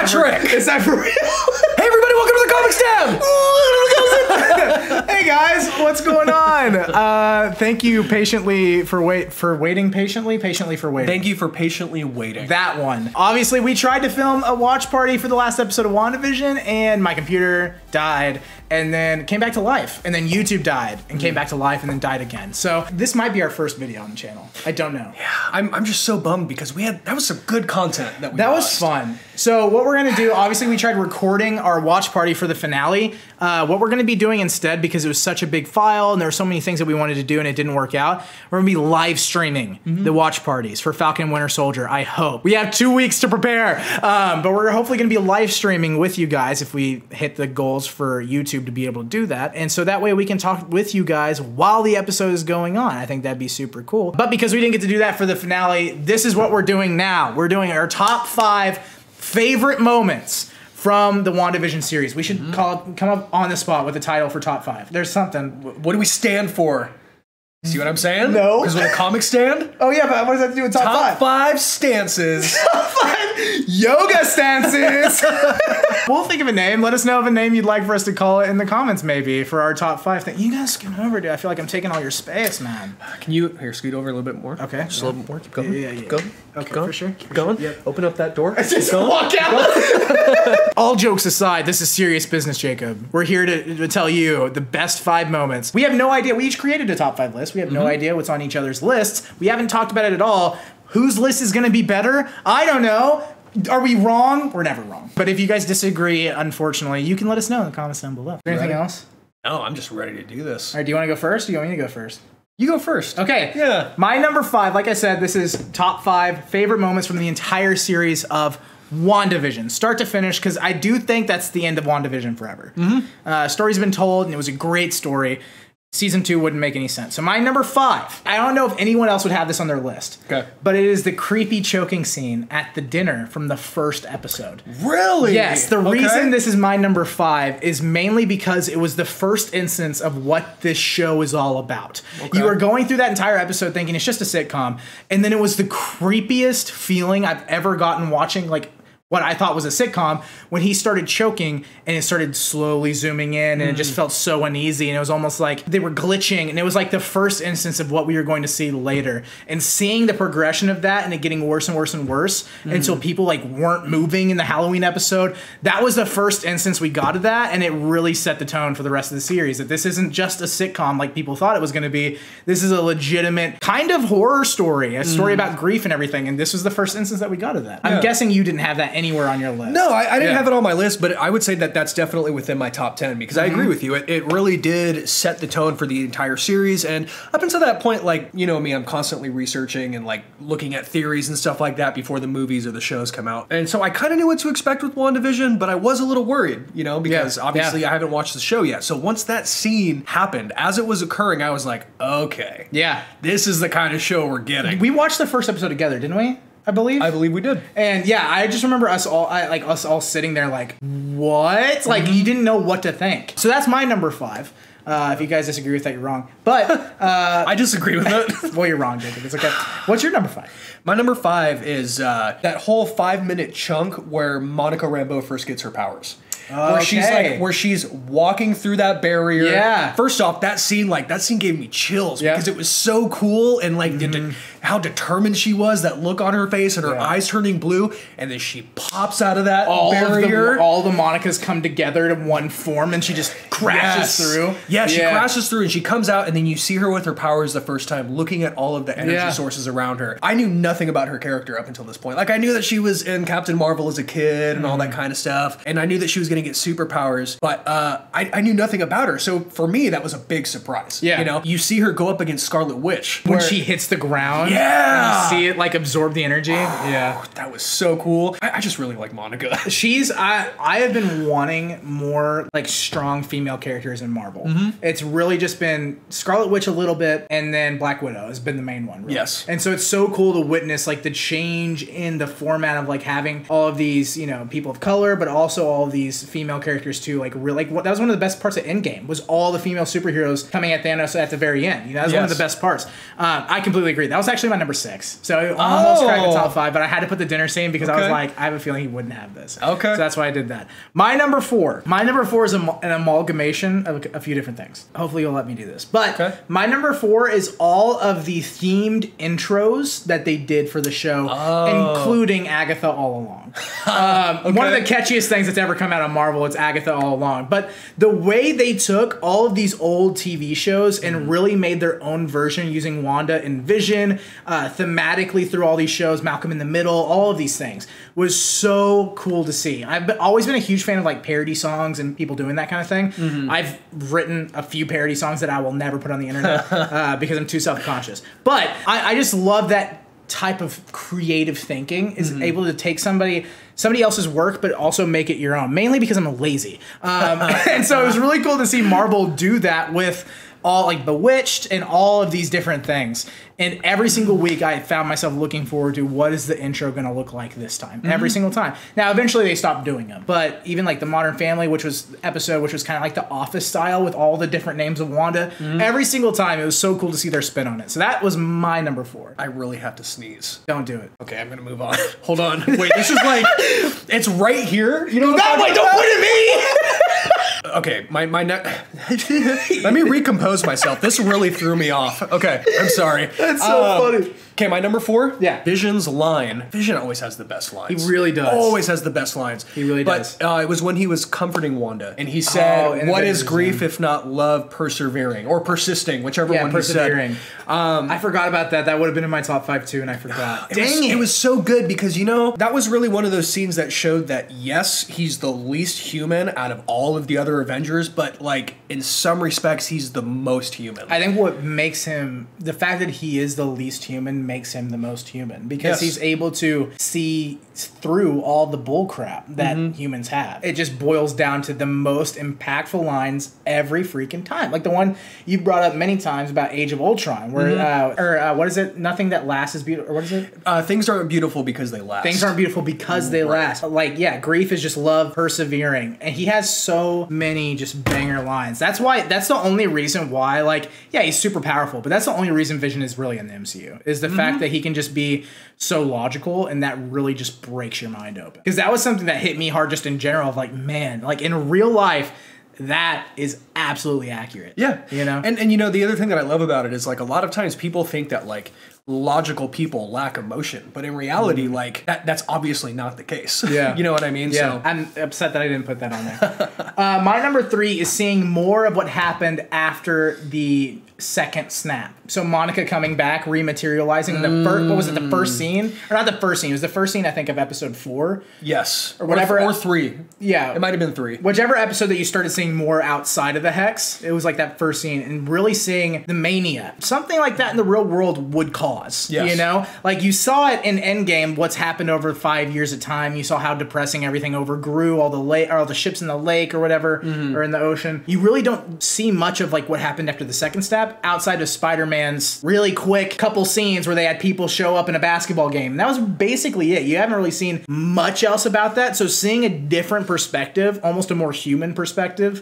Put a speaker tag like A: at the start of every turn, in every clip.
A: Patrick!
B: Is that for real?
A: Hey everybody, welcome to the Comic Stab!
B: Hey guys, what's going on? Thank you patiently for waiting patiently for waiting.
A: Thank you for patiently waiting.
B: That one. Obviously, we tried to film a watch party for the last episode of WandaVision, and my computer died, and then came back to life, and then YouTube died, and came back to life, and then died again. So this might be our first video on the channel. I don't know.
A: Yeah, I'm just so bummed because that was some good content that we
B: That
A: lost.
B: was fun. So what we're gonna do, obviously we tried recording our watch party for the finale. What we're gonna be doing instead, because it was such a big file and there were so many things that we wanted to do and it didn't work out, we're gonna be live streaming the watch parties for Falcon and Winter Soldier, I hope. We have 2 weeks to prepare, but we're hopefully gonna be live streaming with you guys if we hit the goals for YouTube to be able to do that. And so that way we can talk with you guys while the episode is going on. I think that'd be super cool. But because we didn't get to do that for the finale, this is what we're doing now. We're doing our top 5 favorite moments from the WandaVision series. We should come up on the spot with a title for top 5. There's something.
A: What do we stand for? See what I'm saying?
B: No.
A: Because we're a comic stand.
B: Oh yeah, but what does that have to do with top 5?
A: Top 5 stances.
B: Top 5 yoga stances. We'll think of a name. Let us know of a name you'd like for us to call it in the comments, maybe, for our top 5 thing. You guys scoot over, dude. I feel like I'm taking all your space, man.
A: Can you scoot over a little bit more?
B: Okay.
A: Just a little bit more. Keep going.
B: Yeah.
A: Keep going.
B: Okay,
A: Keep going.
B: for sure.
A: Keep going.
B: Yep.
A: Open up that door.
B: Just
A: Keep going.
B: walk out. All jokes aside, this is serious business, Jacob. We're here to tell you the best 5 moments. We have no idea. We each created a top 5 list. We have no idea what's on each other's lists. We haven't talked about it at all. Whose list is going to be better? I don't know. Are we wrong? We're never wrong. But if you guys disagree, unfortunately, you can let us know in the comments down below. Is there anything else?
A: No, I'm just ready to do this.
B: All right, do you want to go first or do you want me to go first?
A: You go first.
B: Okay.
A: Yeah.
B: My number 5, like I said, this is top 5 favorite moments from the entire series of WandaVision, start to finish, because I do think that's the end of WandaVision forever. Story's been told, and it was a great story. Season 2 wouldn't make any sense. So my number 5, I don't know if anyone else would have this on their list.
A: Okay.
B: But it is the creepy choking scene at the dinner from the first episode.
A: Really?
B: Yes, the
A: Okay.
B: reason this is my number 5 is mainly because it was the first instance of what this show is all about.
A: Okay.
B: You were going through that entire episode thinking it's just a sitcom, and then it was the creepiest feeling I've ever gotten watching, like, what I thought was a sitcom, when he started choking and it started slowly zooming in and it just felt so uneasy, and it was almost like they were glitching, and it was like the first instance of what we were going to see later. And seeing the progression of that and it getting worse and worse and worse until people like weren't moving in the Halloween episode, that was the first instance we got of that, and it really set the tone for the rest of the series, that this isn't just a sitcom like people thought it was going to be. This is a legitimate kind of horror story, a story about grief and everything, and this was the first instance that we got of that. I'm guessing you didn't have that anywhere on your list.
A: No, I didn't have it on my list, but I would say that that's definitely within my top 10, because I agree with you. It really did set the tone for the entire series, and up until that point, like, you know me, I'm constantly researching and like looking at theories and stuff like that before the movies or the shows come out. And so I kind of knew what to expect with WandaVision, but I was a little worried, you know, because obviously I haven't watched the show yet. So once that scene happened, as it was occurring, I was like, okay, this is the kind of show we're getting.
B: We watched the first episode together, didn't we? I believe
A: we did.
B: And yeah, I just remember us all sitting there like, what? Like, you didn't know what to think. So that's my number 5. If you guys disagree with that, you're wrong. But
A: I disagree with it.
B: well, you're wrong, Jacob. It's okay. What's your number 5?
A: My number 5 is that whole 5-minute chunk where Monica Rambeau first gets her powers. Where she's walking through that barrier.
B: Yeah.
A: First off, that scene gave me chills because it was so cool, and like how determined she was, that look on her face and her eyes turning blue, and then she pops out of that barrier.
B: All the Monicas come together to one form, and she just crashes through.
A: Yeah, she crashes through, and she comes out, and then you see her with her powers the first time, looking at all of the energy sources around her. I knew nothing about her character up until this point. Like, I knew that she was in Captain Marvel as a kid and all that kind of stuff, and I knew that she was going to get superpowers, but I knew nothing about her. So for me, that was a big surprise.
B: Yeah.
A: You know, you see her go up against Scarlet Witch.
B: When she hits the ground.
A: Yeah.
B: You see it like absorb the energy. Yeah.
A: That was so cool. I just really like Monica.
B: I have been wanting more like strong female characters in Marvel. It's really just been Scarlet Witch a little bit, and then Black Widow has been the main one. Really.
A: Yes.
B: And so it's so cool to witness like the change in the format of like having all of these, you know, people of color, but also all of these female characters too. Like really, that was one of the best parts of Endgame, was all the female superheroes coming at Thanos at the very end. You know, that was one of the best parts. I completely agree. That was actually actually my number 6. So it almost cracked the top 5, but I had to put the dinner scene because I was
A: Okay.
B: like, I have a feeling he wouldn't have this.
A: Okay.
B: So that's why I did that. My number 4 is an amalgamation of a few different things. Hopefully you'll let me do this. But
A: Okay.
B: my number 4 is all of the themed intros that they did for the show, including Agatha All Along. One of the catchiest things that's ever come out of Marvel is Agatha All Along. But the way they took all of these old TV shows and really made their own version using Wanda and Vision, thematically through all these shows, Malcolm in the Middle, all of these things, was so cool to see. Always been a huge fan of like parody songs and people doing that kind of thing. I've written a few parody songs that I will never put on the internet because I'm too self-conscious. But I just love that type of creative thinking is able to take somebody else's work but also make it your own, mainly because I'm lazy. And so it was really cool to see Marvel do that with all like Bewitched and all of these different things. And every single week I found myself looking forward to what is the intro going to look like this time. Every single time. Now eventually they stopped doing them, but even like the Modern Family, which was kind of like the Office style with all the different names of Wanda, every single time it was so cool to see their spin on it. So that was my number 4.
A: I really have to sneeze.
B: Don't do it.
A: Okay, I'm gonna move on. Hold on. Wait, this is like, it's right here. You know what
B: That way, don't point at me!
A: Okay, my let me recompose myself. This really threw me off. Okay, I'm sorry.
B: That's so funny.
A: Okay, my number 4.
B: Yeah.
A: Vision's line. Vision always has the best lines.
B: He really does.
A: Always has the best lines.
B: He really does.
A: But it was when he was comforting Wanda, and he said,
B: in
A: "What is
B: Avengers,
A: grief if not love persevering or persisting, whichever one
B: persevering.
A: he said."
B: I forgot about that. That would have been in my top 5 too, and I forgot.
A: It was so good because, you know, that was really one of those scenes that showed that, yes, he's the least human out of all of the other Avengers, but, like, in some respects, he's the most human.
B: I think what makes him, the fact that he is the least human makes him the most human because he's able to see through all the bull crap that humans have. It just boils down to the most impactful lines every freaking time. Like the one you brought up many times about Age of Ultron, where, what is it? Nothing that lasts is beautiful. Or what is it?
A: Things aren't beautiful because they last.
B: Things aren't beautiful because they last. Like, yeah, grief is just love persevering. And he has so many just banger lines. That's the only reason why, like, yeah, he's super powerful, but that's the only reason Vision is really in the MCU, is the fact that he can just be so logical, and that really just breaks your mind open. Because that was something that hit me hard just in general of like, man, like in real life, that is absolutely accurate.
A: Yeah.
B: You know?
A: And you know, the other thing that I love about it is, like, a lot of times people think that, like, logical people lack emotion, but in reality, like, that's obviously not the case.
B: Yeah.
A: You know what I mean?
B: Yeah.
A: So
B: I'm upset that I didn't put that on there. My number 3 is seeing more of what happened after the second snap. So Monica coming back, rematerializing. What was it, the first scene? Or not the first scene. It was the first scene, I think, of episode 4.
A: yes.
B: Or whatever.
A: Or 3.
B: Yeah.
A: It might have been 3.
B: Whichever episode that you started seeing more outside of the Hex, it was like that first scene, and really seeing the mania. Something like that in the real world would cause.
A: Yes.
B: You know? Like, you saw it in Endgame, what's happened over 5 years of time. You saw how depressing everything overgrew, all the ships in the lake or whatever, or in the ocean. You really don't see much of like what happened after the second step, outside of Spider-Man's really quick couple scenes where they had people show up in a basketball game. And that was basically it. You haven't really seen much else about that. So seeing a different perspective, almost a more human perspective,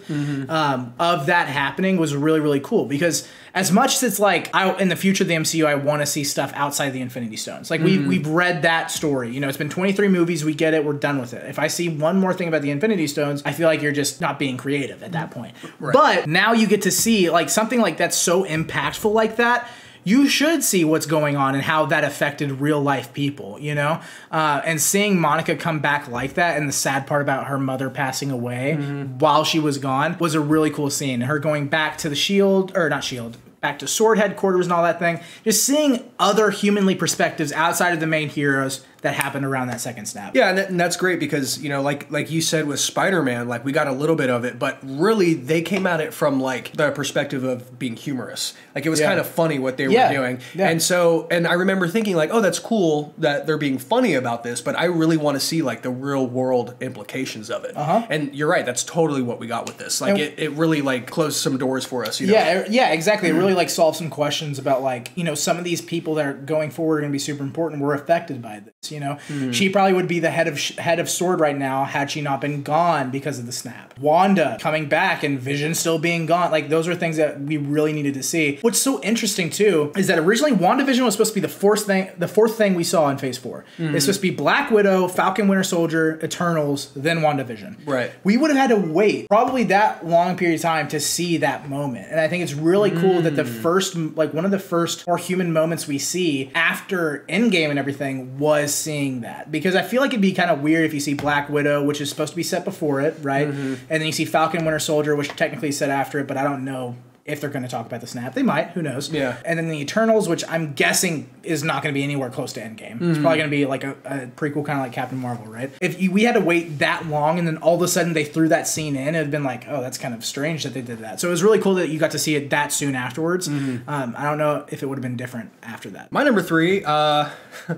B: of that happening was really, really cool. Because as much as it's like, in the future of the MCU, I want to see stuff outside the Infinity Stones. Like, we've read that story. You know, it's been 23 movies. We get it. We're done with it. If I see one more thing about the Infinity Stones, I feel like you're just not being creative at that point. Right. But now you get to see, like, something like that's so impactful like that. You should see what's going on and how that affected real life people, you know? And seeing Monica come back like that, and the sad part about her mother passing away while she was gone, was a really cool scene. Her going back to the back to Sword headquarters and all that thing. Just seeing other humanly perspectives outside of the main heroes that happened around that second snap.
A: Yeah, and that's great because, you know, like you said with Spider-Man, like, we got a little bit of it, but really they came at it from, like, the perspective of being humorous. Like, it was kind of funny what they were doing. Yeah. And I remember thinking, like, oh, that's cool that they're being funny about this, but I really want to see, like, the real world implications of it. And you're right, that's totally what we got with this. Like, it really, like, closed some doors for us, you know?
B: Yeah, exactly. It really, like, solved some questions about, like, you know, some of these people that are going forward are going to be super important were affected by this. you know? She probably would be the head of S.W.O.R.D. right now had she not been gone because of the snap. Wanda coming back and Vision still being gone. Like, those are things that we really needed to see. What's so interesting, too, is that originally WandaVision was supposed to be the fourth thing we saw in Phase 4. It's supposed to be Black Widow, Falcon Winter Soldier, Eternals, then WandaVision.
A: Right.
B: We would have had to wait probably that long period of time to see that moment. And I think it's really cool that the first, like, one of the first more human moments we see after Endgame and everything was seeing that. Because I feel like it'd be kind of weird if you see Black Widow, which is supposed to be set before it, right? And then you see Falcon Winter Soldier, which technically is set after it, but I don't know if they're going to talk about the snap. They might, who knows.
A: Yeah.
B: And then the Eternals, which I'm guessing is not going to be anywhere close to Endgame. It's probably going to be like a prequel, kind of like Captain Marvel, right? If we had to wait that long and then all of a sudden they threw that scene in, it'd been like, oh, that's kind of strange that they did that. So it was really cool that you got to see it that soon afterwards. I don't know if it would have been different after that.
A: My number 3,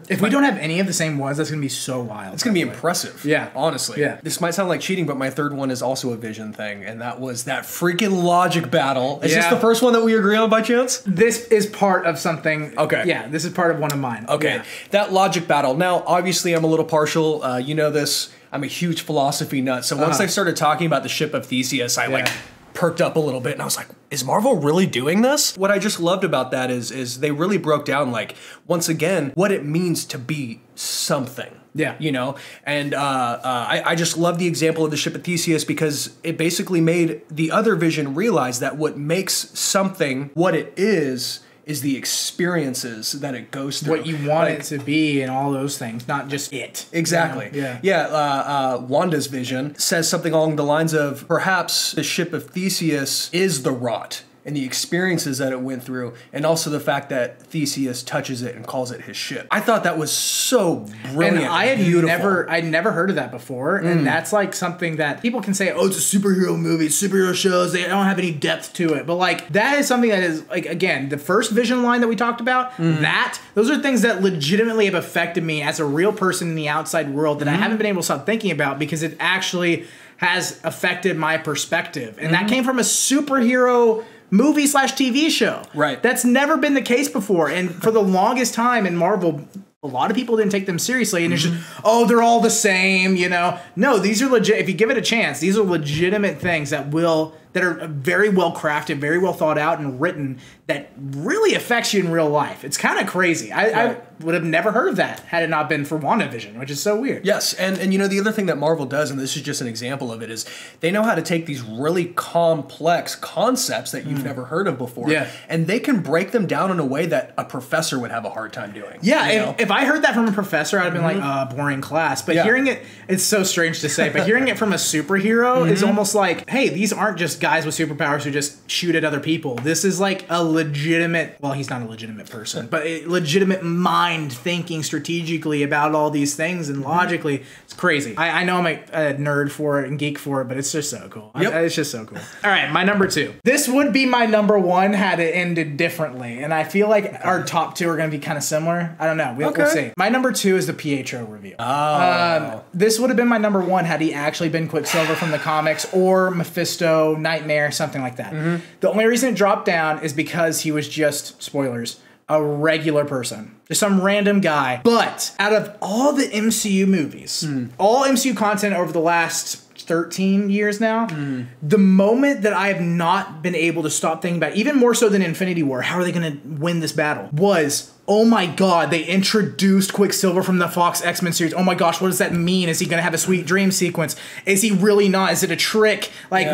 B: if we don't have any of the same ones, that's going to be so wild.
A: it's going to be impressive.
B: Yeah.
A: Honestly.
B: Yeah.
A: This might sound like cheating, but my third one is also a Vision thing, and that was that freaking logic battle. Is this the first one that we agree on by chance?
B: This is part of something.
A: Okay.
B: Yeah, this is part of one of mine.
A: Okay.
B: Yeah.
A: That logic battle. Now, obviously, I'm a little partial. You know this. I'm a huge philosophy nut. So once they started talking about the ship of Theseus, I perked up a little bit, and I was like, is Marvel really doing this? What I just loved about that is they really broke down, like, once again, what it means to be something.
B: Yeah.
A: You know? And I just love the example of the ship of Theseus because it basically made the other Vision realize that what makes something what it is the experiences that it goes through.
B: What you want it to be and all those things, not just it.
A: Exactly.
B: You know? Yeah.
A: Wanda's vision says something along the lines of, perhaps the ship of Theseus is the rot and the experiences that it went through, and also the fact that Theseus touches it and calls it his ship. I thought that was so brilliant.
B: And I had
A: beautiful.
B: I'd never heard of that before, and that's like something that people can say, oh, it's a superhero movie, superhero shows, they don't have any depth to it. But like, that is something that is, like, again, the first Vision line that we talked about, those are things that legitimately have affected me as a real person in the outside world that I haven't been able to stop thinking about because it actually has affected my perspective. And that came from a superhero movie/TV show.
A: Right.
B: That's never been the case before. And for the longest time in Marvel, a lot of people didn't take them seriously. And it's just, oh, they're all the same, you know? No, these are legit. If you give it a chance, these are legitimate things that are very well crafted, very well thought out and written that really affects you in real life. It's kind of crazy. I would have never heard of that had it not been for WandaVision, which is so weird.
A: Yes, and you know, the other thing that Marvel does, and this is just an example of it, is they know how to take these really complex concepts that you've never heard of before, and they can break them down in a way that a professor would have a hard time doing.
B: Yeah,
A: you know?
B: if I heard that from a professor, I'd have been like, boring class. But hearing it, it's so strange to say, but hearing it from a superhero is almost like, hey, these aren't just guys with superpowers who just shoot at other people. This is like a legitimate, well, he's not a legitimate person, but a legitimate mind thinking strategically about all these things and logically. It's crazy. I know I'm a nerd for it and geek for it, but it's just so cool. It's just so cool. All right, my number 2. This would be my number 1 had it ended differently, and I feel like our top 2 are going to be kind of similar. I don't know. We'll see. My number 2 is the Pietro reveal. This would have been my number 1 had he actually been Quicksilver from the comics or Mephisto, Nightmare, something like that. The only reason it dropped down is because he was just, spoilers, a regular person. Just some random guy. But out of all the MCU movies, all MCU content over the last 13 years now, the moment that I have not been able to stop thinking about, even more so than Infinity War, how are they going to win this battle, was, oh my god, they introduced Quicksilver from the Fox X-Men series. Oh my gosh, what does that mean? Is he going to have a sweet dream sequence? Is he really not? Is it a trick? Like,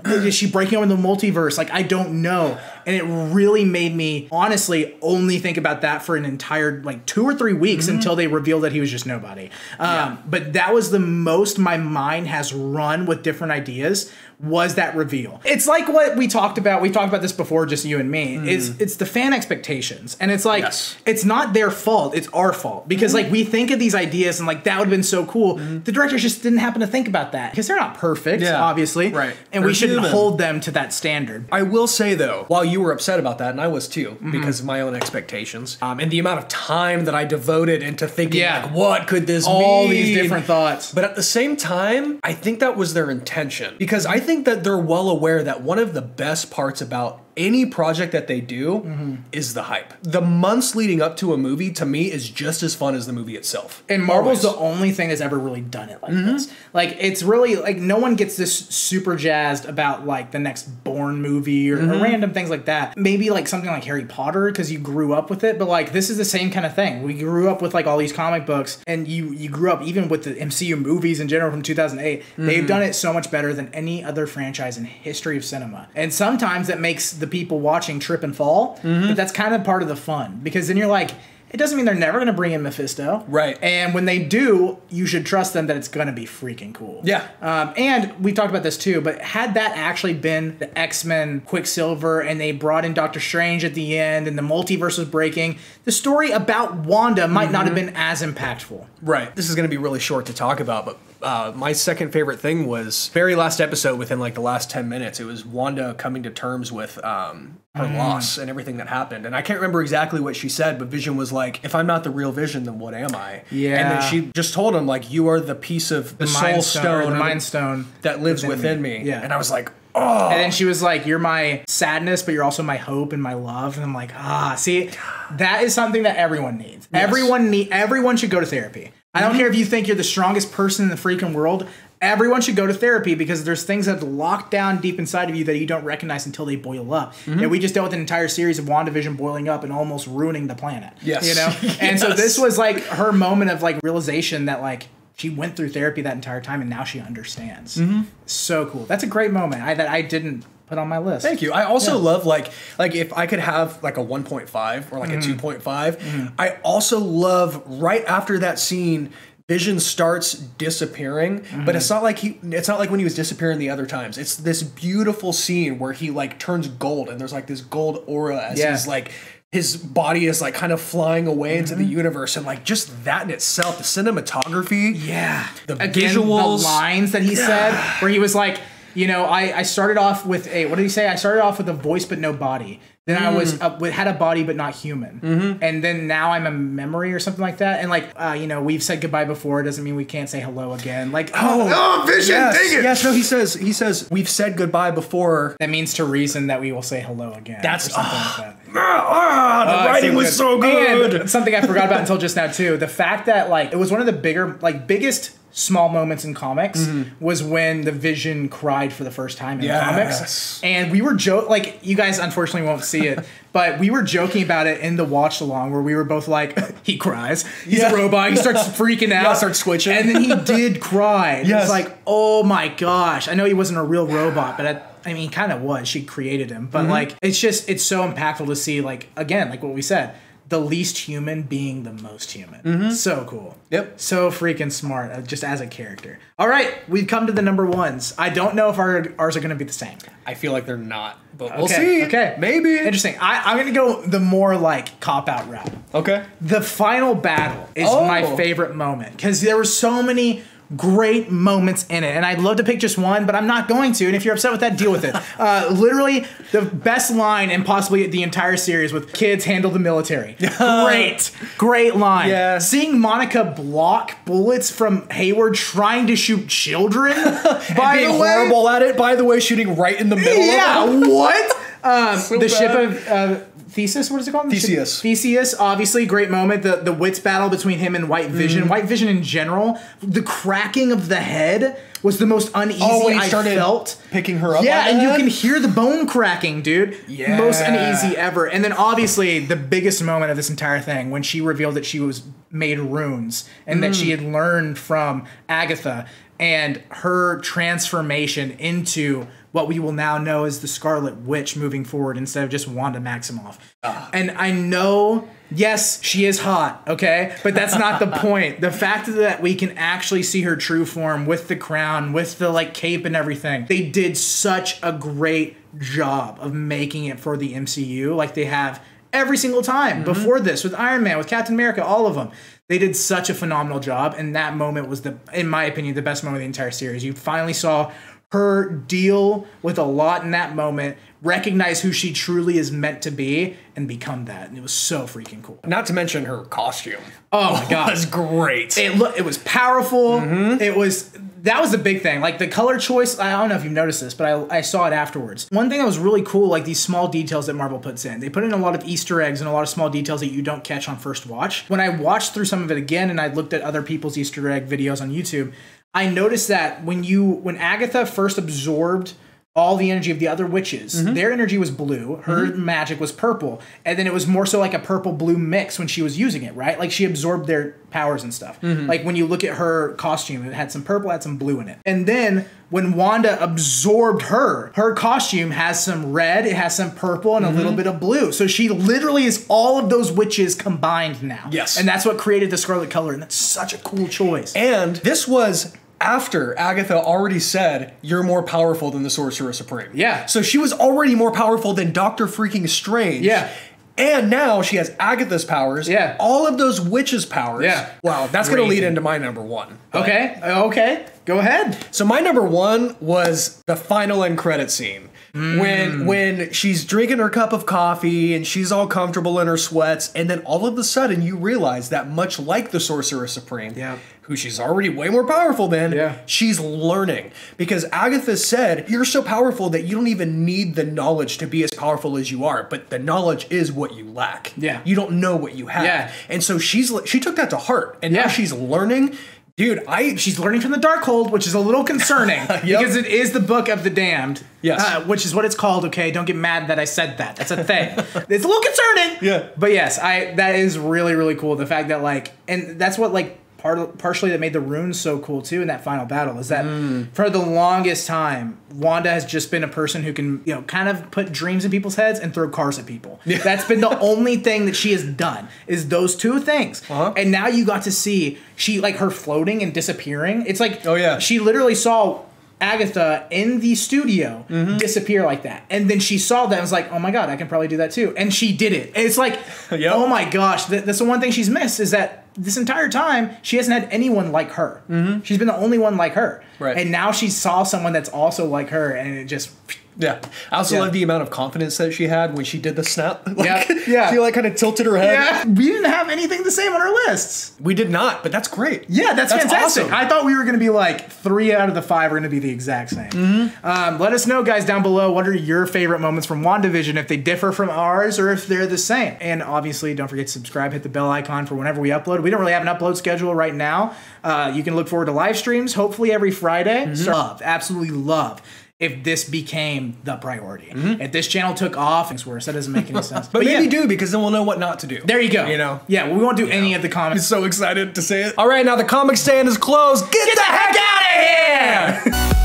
B: is she breaking open the multiverse? Like, I don't know. And it really made me, honestly, only think about that for an entire, like, 2 or 3 weeks until they revealed that he was just nobody. But that was the most my mind has run with different ideas, was that reveal. It's like what we talked about. We talked about this before, just you and me. It's the fan expectations. And it's like, it's not their fault. It's our fault. Because like, we think of these ideas and like, that would have been so cool. The directors just didn't happen to think about that. Because they're not perfect, obviously.
A: Right.
B: And we shouldn't hold them to that standard.
A: I will say though, while you were upset about that, and I was too, because of my own expectations, and the amount of time that I devoted into thinking, like, what could this mean?
B: All these different thoughts.
A: But at the same time, I think that was their intention. Because I think that they're well aware that one of the best parts about any project that they do is the hype. The months leading up to a movie, to me, is just as fun as the movie itself.
B: And Marvel's the only thing that's ever really done it like this. Like, it's really, like, no one gets this super jazzed about, like, the next Bourne movie or random things like that. Maybe, like, something like Harry Potter, because you grew up with it. But, like, this is the same kind of thing. We grew up with, like, all these comic books, and you grew up even with the MCU movies in general from 2008. They've done it so much better than any other franchise in history of cinema. And sometimes that makes the people watching trip and fall, but that's kind of part of the fun, because then you're like, it doesn't mean they're never going to bring in Mephisto.
A: Right.
B: And when they do, you should trust them that it's going to be freaking cool.
A: Yeah.
B: And we talked about this too, but had that actually been the X-Men Quicksilver and they brought in Doctor Strange at the end and the multiverse was breaking, the story about Wanda might not have been as impactful.
A: Right. This is going to be really short to talk about, but my second favorite thing was very last episode, within like the last 10 minutes, it was Wanda coming to terms with her loss and everything that happened. And I can't remember exactly what she said, but Vision was like, if I'm not the real Vision, then what am I?
B: Yeah.
A: And then she just told him, like, you are the piece of the soul stone,
B: the mind stone
A: that lives within me.
B: Yeah.
A: And I was like, oh.
B: And then she was like, you're my sadness, but you're also my hope and my love. And I'm like, see, that is something that everyone needs. Yes. Everyone should go to therapy. I don't care if you think you're the strongest person in the freaking world. Everyone should go to therapy, because there's things that are locked down deep inside of you that you don't recognize until they boil up. And we just dealt with an entire series of WandaVision boiling up and almost ruining the planet.
A: Yes.
B: You know?
A: Yes.
B: And so this was like her moment of like realization that like she went through therapy that entire time and now she understands. So cool. That's a great moment that I didn't put on my list.
A: Thank you. I also love like if I could have like a 1.5 or like a 2.5, I also love right after that scene, Vision starts disappearing, but it's not like when he was disappearing the other times. It's this beautiful scene where he like turns gold and there's like this gold aura as he's like, his body is like kind of flying away into the universe, and like just that in itself, the cinematography, the visuals,
B: the lines that he said, where he was like, you know, I started off with what did he say? I started off with a voice but no body. Then I was had a body but not human, and then now I'm a memory or something like that. And like you know, we've said goodbye before. It doesn't mean we can't say hello again. Like
A: Vision, dang it! Yes, no, he says we've said goodbye before.
B: That means to reason that we will say hello again.
A: That's
B: or something like that.
A: The writing was so good.
B: And something I forgot about until just now too. The fact that like it was one of the biggest small moments in comics was when the Vision cried for the first time in comics. And we were like, you guys unfortunately won't see it, but we were joking about it in the watch along where we were both like, he cries. He's a robot. He starts freaking out.
A: Starts twitching.
B: And then he did cry. It's like, oh my gosh. I know he wasn't a real robot, but I mean, he kind of was. She created him. But like, it's so impactful to see, like, again, like what we said, the least human being the most human. So cool.
A: Yep.
B: So freaking smart, just as a character. All right, we've come to the number ones. I don't know if ours are going to be the same.
A: I feel like they're not, but we'll see.
B: Okay.
A: Maybe.
B: Interesting. I'm going to go the more like cop-out route.
A: Okay.
B: The final battle is my favorite moment, because there were so many great moments in it, and I'd love to pick just one, but I'm not going to, and if you're upset with that, deal with it. Literally the best line in possibly the entire series with kids handle the military. Great line.
A: Yeah.
B: Seeing Monica block bullets from Hayward trying to shoot children, by
A: being
B: the way,
A: horrible at it, by the way, shooting right in the middle of it.
B: What?
A: So
B: the
A: bad.
B: ship of Theseus, what is it called? Theseus, obviously, great moment. The wits battle between him and White Vision. White Vision in general, the cracking of the head was the most uneasy
A: when he
B: I
A: started
B: felt.
A: Picking her up.
B: Yeah, and you can hear the bone cracking, dude.
A: Yeah.
B: Most uneasy ever. And then obviously the biggest moment of this entire thing, when she revealed that she was made runes and that she had learned from Agatha, and her transformation into what we will now know as the Scarlet Witch moving forward instead of just Wanda Maximoff. And I know, yes, she is hot, okay? But that's not the point. The fact that we can actually see her true form with the crown, with the like cape and everything. They did such a great job of making it for the MCU like they have every single time before this, with Iron Man, with Captain America, all of them. They did such a phenomenal job, and that moment was, in my opinion, the best moment of the entire series. You finally saw her deal with a lot in that moment, recognize who she truly is meant to be, and become that. And it was so freaking cool.
A: Not to mention her costume.
B: Oh my god,
A: it was great.
B: It was powerful. That was the big thing. Like the color choice, I don't know if you've noticed this, but I saw it afterwards. One thing that was really cool, like these small details that Marvel puts in. They put in a lot of Easter eggs and a lot of small details that you don't catch on first watch. When I watched through some of it again and I looked at other people's Easter egg videos on YouTube, I noticed that when Agatha first absorbed all the energy of the other witches, their energy was blue, her magic was purple, and then it was more so like a purple-blue mix when she was using it, right? Like she absorbed their powers and stuff. Like when you look at her costume, it had some purple, it had some blue in it. And then when Wanda absorbed her costume has some red, it has some purple, and a little bit of blue. So she literally is all of those witches combined now.
A: Yes.
B: And that's what created the Scarlet color, and that's such a cool choice.
A: And this was after Agatha already said, you're more powerful than the Sorcerer Supreme.
B: Yeah.
A: So she was already more powerful than Doctor freaking Strange.
B: Yeah.
A: And now she has Agatha's powers.
B: Yeah.
A: All of those witches' powers.
B: Yeah.
A: Wow, that's going to lead into my number one.
B: Okay. Go ahead.
A: So my number one was the final end credit scene. When she's drinking her cup of coffee and she's all comfortable in her sweats, and then all of a sudden you realize that much like the Sorcerer Supreme, who she's already way more powerful than, she's learning. Because Agatha said, you're so powerful that you don't even need the knowledge to be as powerful as you are, but the knowledge is what you lack.
B: Yeah.
A: You don't know what you have.
B: Yeah.
A: And so she took that to heart, and now she's learning. Dude, she's
B: learning from the Darkhold, which is a little concerning because it is the Book of the Damned.
A: Yes.
B: Which is what it's called, okay? Don't get mad that I said that. That's a thing. It's a little concerning.
A: Yeah.
B: But yes, that is really, really cool. The fact that, like, and that's what, like, partially that made the runes so cool too in that final battle is that for the longest time, Wanda has just been a person who can, kind of put dreams in people's heads and throw cars at people. Yeah. That's been the only thing that she has done is those two things. And now you got to see her floating and disappearing. It's like, she literally saw Agatha in the studio disappear like that. And then she saw that and was like, oh my God, I can probably do that too. And she did it. And it's like, oh my gosh, that's the one thing she's missed is that this entire time, she hasn't had anyone like her. She's been the only one like her.
A: Right.
B: And now she saw someone that's also like her, and it just...
A: Yeah. I also love the amount of confidence that she had when she did the snap.
B: Yeah.
A: She kind of tilted her head.
B: Yeah. We didn't have anything the same on our lists.
A: We did not, but that's great.
B: Yeah, that's fantastic.
A: Awesome.
B: I thought we were going to be like 3 out of the 5 were going to be the exact same. Let us know, guys, down below, what are your favorite moments from WandaVision, if they differ from ours or if they're the same. And obviously, don't forget to subscribe, hit the bell icon for whenever we upload. We don't really have an upload schedule right now. You can look forward to live streams, hopefully every Friday. Absolutely love if this became the priority. If this channel took off, it's worse. That doesn't make any sense.
A: But maybe do, because then we'll know what not to do.
B: There you go. Yeah, we won't do any of the
A: I'm
B: comments.
A: so excited to say it. All right, now the comic stand is closed. Get the heck out of here!